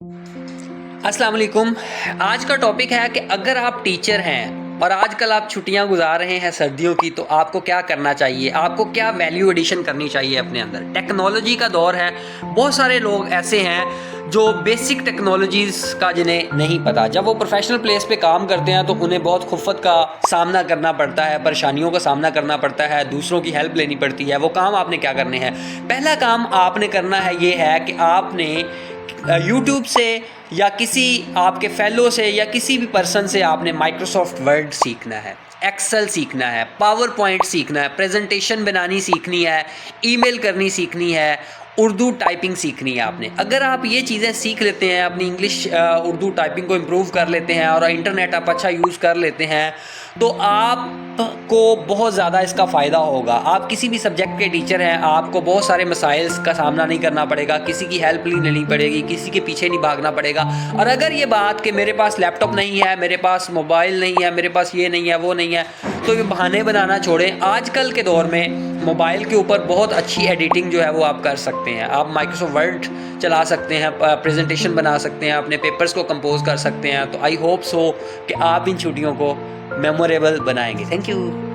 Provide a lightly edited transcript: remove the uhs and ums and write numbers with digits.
अस्सलाम वालेकुम। आज का टॉपिक है कि अगर आप टीचर हैं और आजकल आप छुट्टियां गुजार रहे हैं सर्दियों की, तो आपको क्या करना चाहिए, आपको क्या वैल्यू एडिशन करनी चाहिए अपने अंदर। टेक्नोलॉजी का दौर है, बहुत सारे लोग ऐसे हैं जो बेसिक टेक्नोलॉजीज़ का जिन्हें नहीं पता। जब वो प्रोफेशनल प्लेस पे काम करते हैं तो उन्हें बहुत खुफ़्फ़त का सामना करना पड़ता है, परेशानियों का सामना करना पड़ता है, दूसरों की हेल्प लेनी पड़ती है। वो काम आपने क्या करने हैं? पहला काम आपने करना है ये है कि आपने यूट्यूब से या किसी आपके फेलो से या किसी भी पर्सन से आपने माइक्रोसॉफ्ट वर्ड सीखना है, एक्सेल सीखना है, पावर पॉइंट सीखना है, प्रेजेंटेशन बनानी सीखनी है, ईमेल करनी सीखनी है, उर्दू टाइपिंग सीखनी है आपने। अगर आप ये चीज़ें सीख लेते हैं, अपनी इंग्लिश उर्दू टाइपिंग को इम्प्रूव कर लेते हैं और इंटरनेट आप अच्छा यूज़ कर लेते हैं, तो आपको बहुत ज़्यादा इसका फ़ायदा होगा। आप किसी भी सब्जेक्ट के टीचर हैं, आपको बहुत सारे मसाइल का सामना नहीं करना पड़ेगा, किसी की हेल्प नहीं लेनी पड़ेगी, किसी के पीछे नहीं भागना पड़ेगा। और अगर ये बात कि मेरे पास लैपटॉप नहीं है, मेरे पास मोबाइल नहीं है, मेरे पास ये नहीं है, वो नहीं है, तो ये बहाने बनाना छोड़ें। आजकल के दौर में मोबाइल के ऊपर बहुत अच्छी एडिटिंग जो है वो आप कर सकते हैं। आप माइक्रोसॉफ्ट वर्ड चला सकते हैं, प्रेजेंटेशन बना सकते हैं, अपने पेपर्स को कंपोज कर सकते हैं। तो आई होप सो कि आप इन छुट्टियों को मेमोरेबल बनाएंगे। Thank you.